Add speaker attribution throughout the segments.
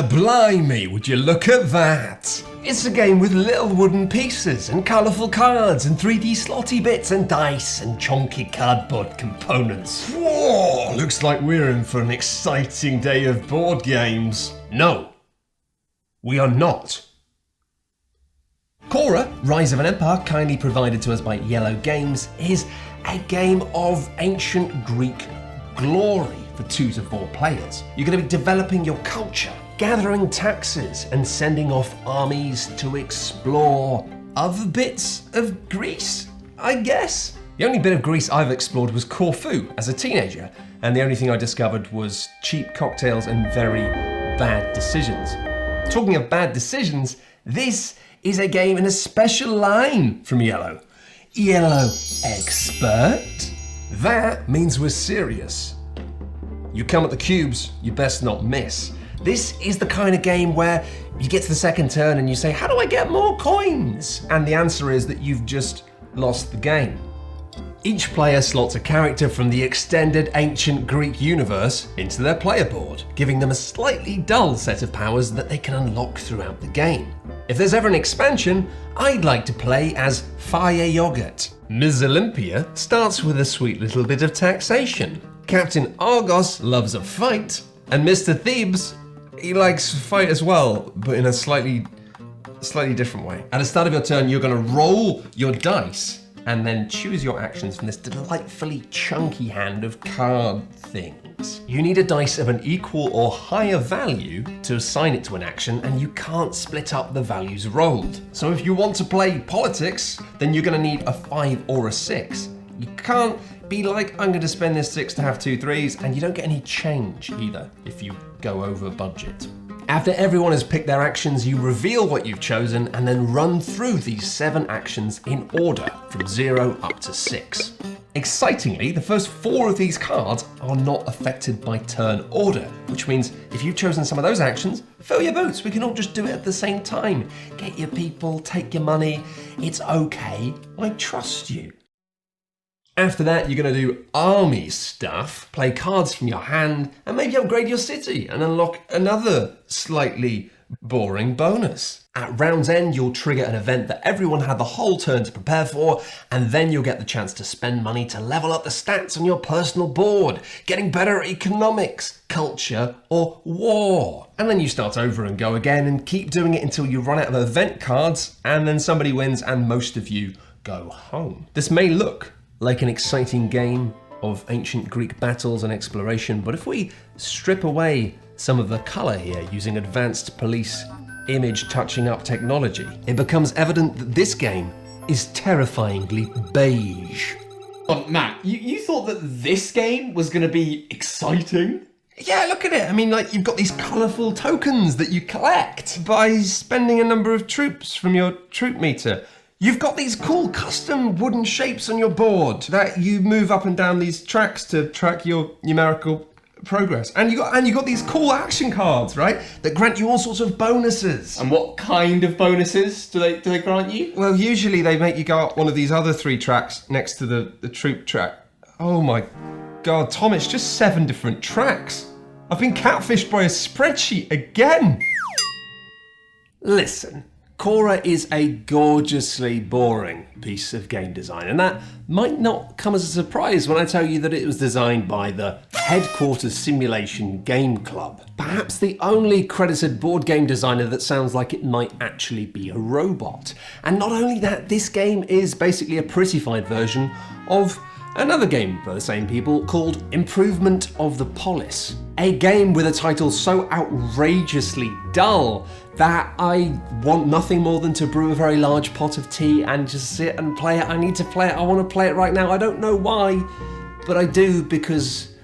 Speaker 1: Blimey, would you look at that? It's a game with little wooden pieces and colourful cards and 3D slotty bits and dice and chunky cardboard components. Whoa, looks like we're in for an exciting day of board games. No, we are not. Khora, Rise of an Empire, kindly provided to us by Yellow Games, is a game of ancient Greek glory for 2 to 4 players. You're going to be developing your culture, gathering taxes, and sending off armies to explore other bits of Greece, I guess. The only bit of Greece I've explored was Corfu as a teenager, and the only thing I discovered was cheap cocktails and very bad decisions. Talking of bad decisions, this is a game in a special line from Yellow. Yellow expert? That means we're serious. You come at the cubes, you best not miss. This is the kind of game where you get to the second turn and you say, how do I get more coins? And the answer is that you've just lost the game. Each player slots a character from the extended ancient Greek universe into their player board, giving them a slightly dull set of powers that they can unlock throughout the game. If there's ever an expansion, I'd like to play as Fire Yogurt. Ms. Olympia starts with a sweet little bit of taxation. Captain Argos loves a fight, and Mr. Thebes, he likes to fight as well, but in a slightly different way. At the start of your turn, you're going to roll your dice and then choose your actions from this delightfully chunky hand of card things. You need a dice of an equal or higher value to assign it to an action, and you can't split up the values rolled. So if you want to play politics, then you're going to need a 5 or a 6. You can't be like, I'm going to spend this 6 to have 2 3s, and you don't get any change either if you go over budget. After everyone has picked their actions, you reveal what you've chosen and then run through these 7 actions in order from 0 up to 6. Excitingly, the first 4 of these cards are not affected by turn order, which means if you've chosen some of those actions, fill your boots. We can all just do it at the same time. Get your people, take your money. It's okay. I trust you. After that, you're going to do army stuff, play cards from your hand, and maybe upgrade your city and unlock another slightly boring bonus. At round's end, you'll trigger an event that everyone had the whole turn to prepare for, and then you'll get the chance to spend money to level up the stats on your personal board, getting better at economics, culture, or war. And then you start over and go again and keep doing it until you run out of event cards, and then somebody wins and most of you go home. This may look like an exciting game of ancient Greek battles and exploration, but if we strip away some of the colour here using advanced police image touching up technology, it becomes evident that this game is terrifyingly beige.
Speaker 2: Oh, Matt, you thought that this game was going to be exciting?
Speaker 1: Yeah, look at it. I mean, like, you've got these colourful tokens that you collect by spending a number of troops from your troop meter. You've got these cool custom wooden shapes on your board that you move up and down these tracks to track your numerical progress. And you got these cool action cards, right? That grant you all sorts of bonuses.
Speaker 2: And what kind of bonuses do they grant you?
Speaker 1: Well, usually they make you go up one of these other 3 tracks next to the troop track. Oh my God, Tom, it's just 7 different tracks. I've been catfished by a spreadsheet again. Listen. Khora is a gorgeously boring piece of game design, and that might not come as a surprise when I tell you that it was designed by the Headquarters Simulation Game Club. Perhaps the only credited board game designer that sounds like it might actually be a robot. And not only that, this game is basically a prettified version of another game by the same people called Improvement of the Polis. A game with a title so outrageously dull that I want nothing more than to brew a very large pot of tea and just sit and play it. I need to play it. I want to play it right now. I don't know why, but I do because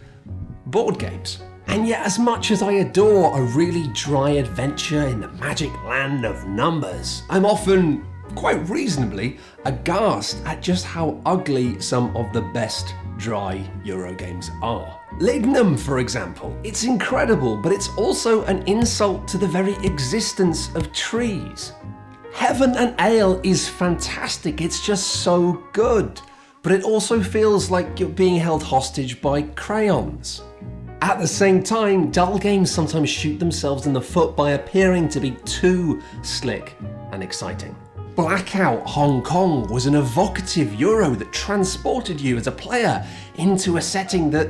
Speaker 1: board games. And yet, as much as I adore a really dry adventure in the magic land of numbers, I'm often, quite reasonably, aghast at just how ugly some of the best dry Euro games are. Lignum, for example. It's incredible, but it's also an insult to the very existence of trees. Heaven and Ale is fantastic, it's just so good, but it also feels like you're being held hostage by crayons. At the same time, dull games sometimes shoot themselves in the foot by appearing to be too slick and exciting. Blackout Hong Kong was an evocative Euro that transported you as a player into a setting that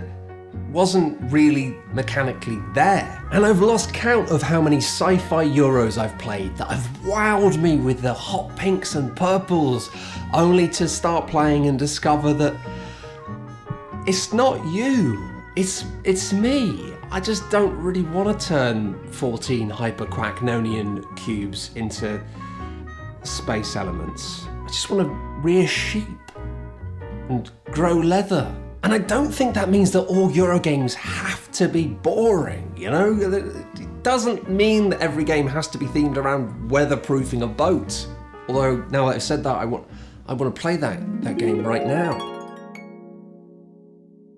Speaker 1: wasn't really mechanically there. And I've lost count of how many sci-fi Euros I've played that have wowed me with the hot pinks and purples, only to start playing and discover that it's not you, it's me. I just don't really want to turn 14 hyperquacknonian cubes into space elements. I just want to rear sheep and grow leather. And I don't think that means that all Euro games have to be boring, you know? It doesn't mean that every game has to be themed around weatherproofing a boat. Although, now that I've said that, I want to play that game right now.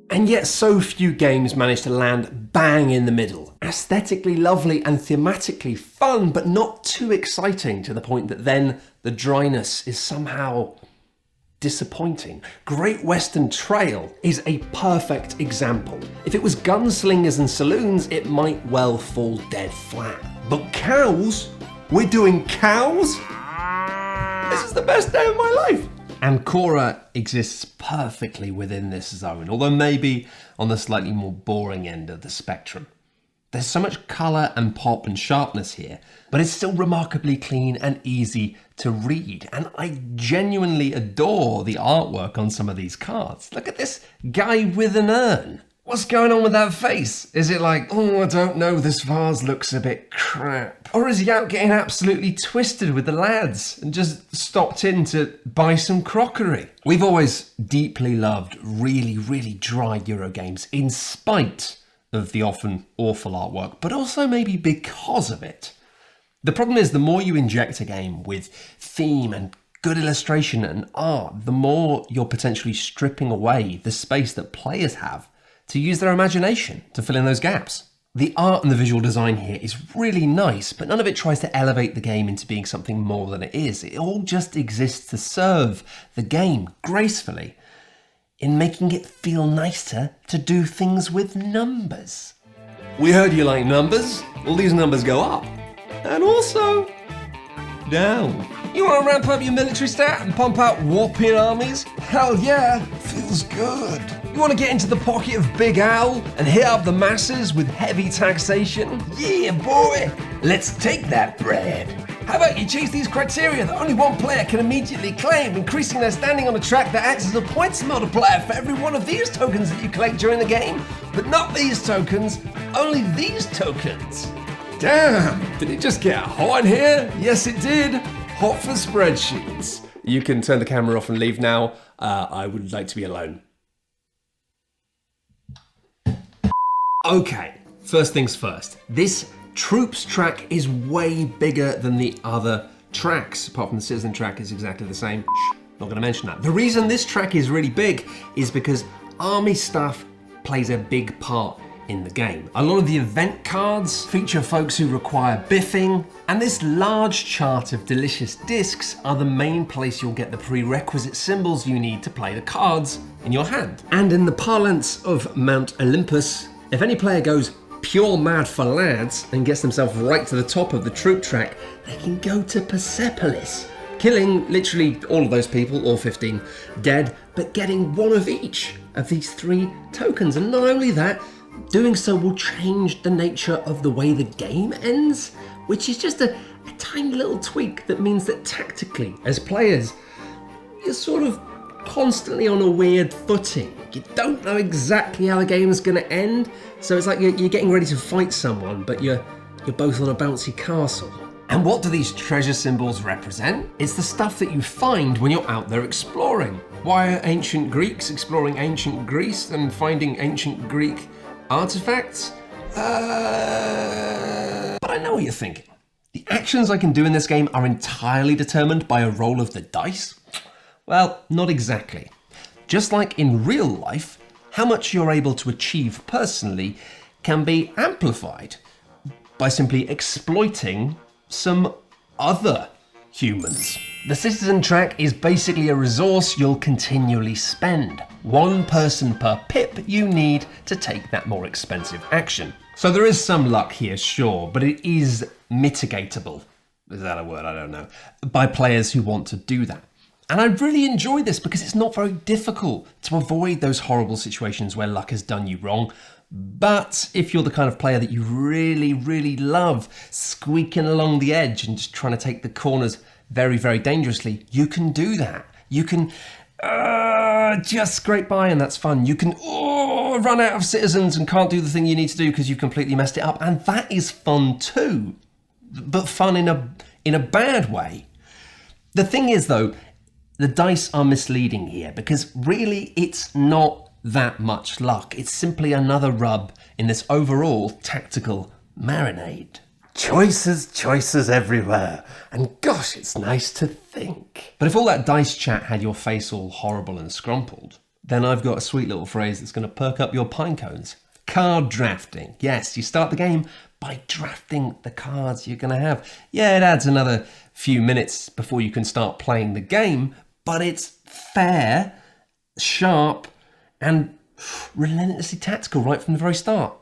Speaker 1: And yet so few games manage to land bang in the middle. Aesthetically lovely and thematically fun, but not too exciting to the point that then the dryness is somehow disappointing. Great Western Trail is a perfect example. If it was gunslingers and saloons, it might well fall dead flat. But cows? We're doing cows? This is the best day of my life. And Khora exists perfectly within this zone, although maybe on the slightly more boring end of the spectrum. There's so much colour and pop and sharpness here, but it's still remarkably clean and easy to read. And I genuinely adore the artwork on some of these cards. Look at this guy with an urn. What's going on with that face? Is it like, oh, I don't know, this vase looks a bit crap? Or is he out getting absolutely twisted with the lads and just stopped in to buy some crockery? We've always deeply loved really, really dry Euro games in spite of the often awful artwork, but also maybe because of it. The problem is the more you inject a game with theme and good illustration and art, the more you're potentially stripping away the space that players have to use their imagination to fill in those gaps. The art and the visual design here is really nice, but none of it tries to elevate the game into being something more than it is. It all just exists to serve the game gracefully in making it feel nicer to do things with numbers. We heard you like numbers. Well, these numbers go up. And also down. You want to ramp up your military stat and pump out whopping armies? Hell yeah, feels good. You want to get into the pocket of Big Al and hit up the masses with heavy taxation? Yeah, boy. Let's take that bread. How about you chase these criteria that only one player can immediately claim, increasing their standing on a track that acts as a points multiplier for every one of these tokens that you collect during the game, but not these tokens, only these tokens. Damn, did it just get hot in here? Yes, it did. Hot for spreadsheets. You can turn the camera off and leave now. I would like to be alone. Okay, first things first. This Troops track is way bigger than the other tracks. Apart from the Citizen track is exactly the same. Not going to mention that. The reason this track is really big is because army stuff plays a big part in the game. A lot of the event cards feature folks who require biffing, and this large chart of delicious discs are the main place you'll get the prerequisite symbols you need to play the cards in your hand. And in the parlance of Mount Olympus, if any player goes pure mad for lads and gets themselves right to the top of the troop track, they can go to Persepolis, killing literally all of those people, all 15 dead, but getting one of each of these 3 tokens. And not only that, doing so will change the nature of the way the game ends, which is just a tiny little tweak that means that tactically, as players, you're sort of constantly on a weird footing. You don't know exactly how the game is going to end, so it's like you're getting ready to fight someone, but you're both on a bouncy castle. And what do these treasure symbols represent? It's the stuff that you find when you're out there exploring. Why are ancient Greeks exploring ancient Greece and finding ancient Greek artifacts? But I know what you're thinking. The actions I can do in this game are entirely determined by a roll of the dice? Well, not exactly. Just like in real life, how much you're able to achieve personally can be amplified by simply exploiting some other humans. The citizen track is basically a resource you'll continually spend. One person per pip you need to take that more expensive action. So there is some luck here, sure, but it is mitigatable. Is that a word? I don't know. By players who want to do that. And I really enjoy this because it's not very difficult to avoid those horrible situations where luck has done you wrong. But if you're the kind of player that you really, really love squeaking along the edge and just trying to take the corners very, very dangerously, you can do that. You can just scrape by and that's fun. You can run out of citizens and can't do the thing you need to do because you've completely messed it up. And that is fun too, but fun in a bad way. The thing is though, the dice are misleading here because really it's not that much luck. It's simply another rub in this overall tactical marinade. Choices everywhere. And gosh, it's nice to think. But if all that dice chat had your face all horrible and scrumpled, then I've got a sweet little phrase that's going to perk up your pine cones. Card drafting. Yes, you start the game by drafting the cards you're going to have. Yeah, it adds another few minutes before you can start playing the game, but it's fair, sharp, and relentlessly tactical right from the very start.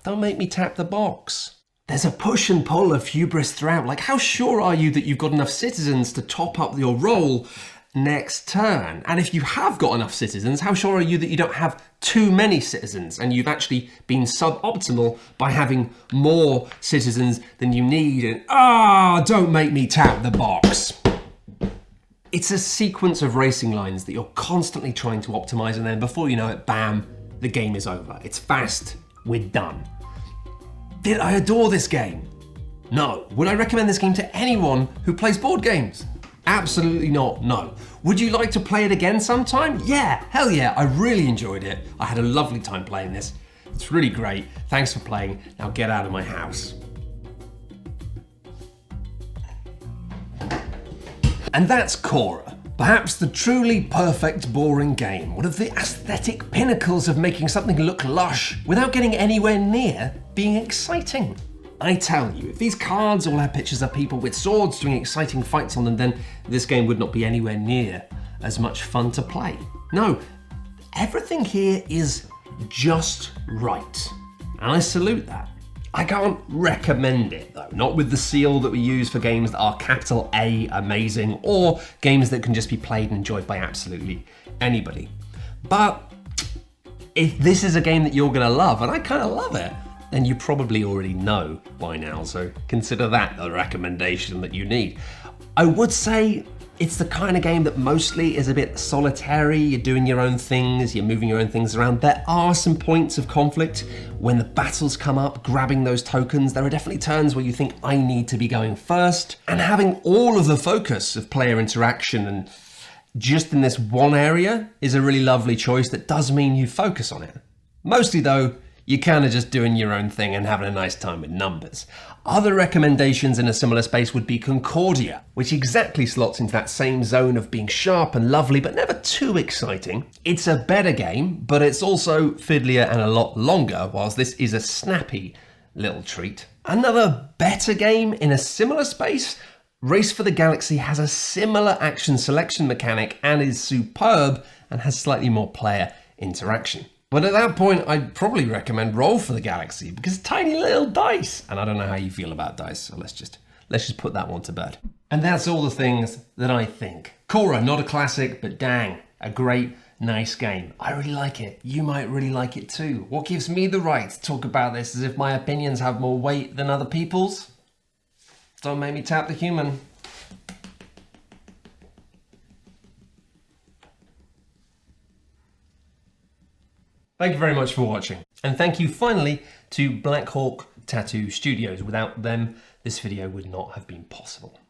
Speaker 1: Don't make me tap the box. There's a push and pull of hubris throughout. Like, how sure are you that you've got enough citizens to top up your roll next turn? And if you have got enough citizens, how sure are you that you don't have too many citizens and you've actually been suboptimal by having more citizens than you need? And don't make me tap the box. It's a sequence of racing lines that you're constantly trying to optimize, and then before you know it, bam, the game is over. It's fast, we're done. Did I adore this game? No. Would I recommend this game to anyone who plays board games? Absolutely not, no. Would you like to play it again sometime? Yeah, hell yeah, I really enjoyed it. I had a lovely time playing this. It's really great. Thanks for playing. Now get out of my house. And that's Khora, perhaps the truly perfect boring game, one of the aesthetic pinnacles of making something look lush without getting anywhere near being exciting. I tell you, if these cards all had pictures of people with swords doing exciting fights on them, then this game would not be anywhere near as much fun to play. No, everything here is just right, and I salute that. I can't recommend it though, not with the seal that we use for games that are capital A amazing or games that can just be played and enjoyed by absolutely anybody. But if this is a game that you're gonna love, and I kind of love it, then you probably already know by now, so consider that the recommendation that you need. I would say it's the kind of game that mostly is a bit solitary. You're doing your own things, you're moving your own things around. There are some points of conflict when the battles come up, grabbing those tokens. There are definitely turns where you think, I need to be going first. And having all of the focus of player interaction and just in this one area is a really lovely choice that does mean you focus on it. Mostly though, you're kind of just doing your own thing and having a nice time with numbers. Other recommendations in a similar space would be Concordia, which exactly slots into that same zone of being sharp and lovely, but never too exciting. It's a better game, but it's also fiddlier and a lot longer, whilst this is a snappy little treat. Another better game in a similar space, Race for the Galaxy has a similar action selection mechanic and is superb and has slightly more player interaction. But at that point, I'd probably recommend Roll for the Galaxy because tiny little dice. And I don't know how you feel about dice, so let's just put that one to bed. And that's all the things that I think. Khora, not a classic, but dang, a great, nice game. I really like it. You might really like it too. What gives me the right to talk about this as if my opinions have more weight than other people's? Don't make me tap the human. Thank you very much for watching. And thank you finally to Black Hawk Tattoo Studios. Without them, this video would not have been possible.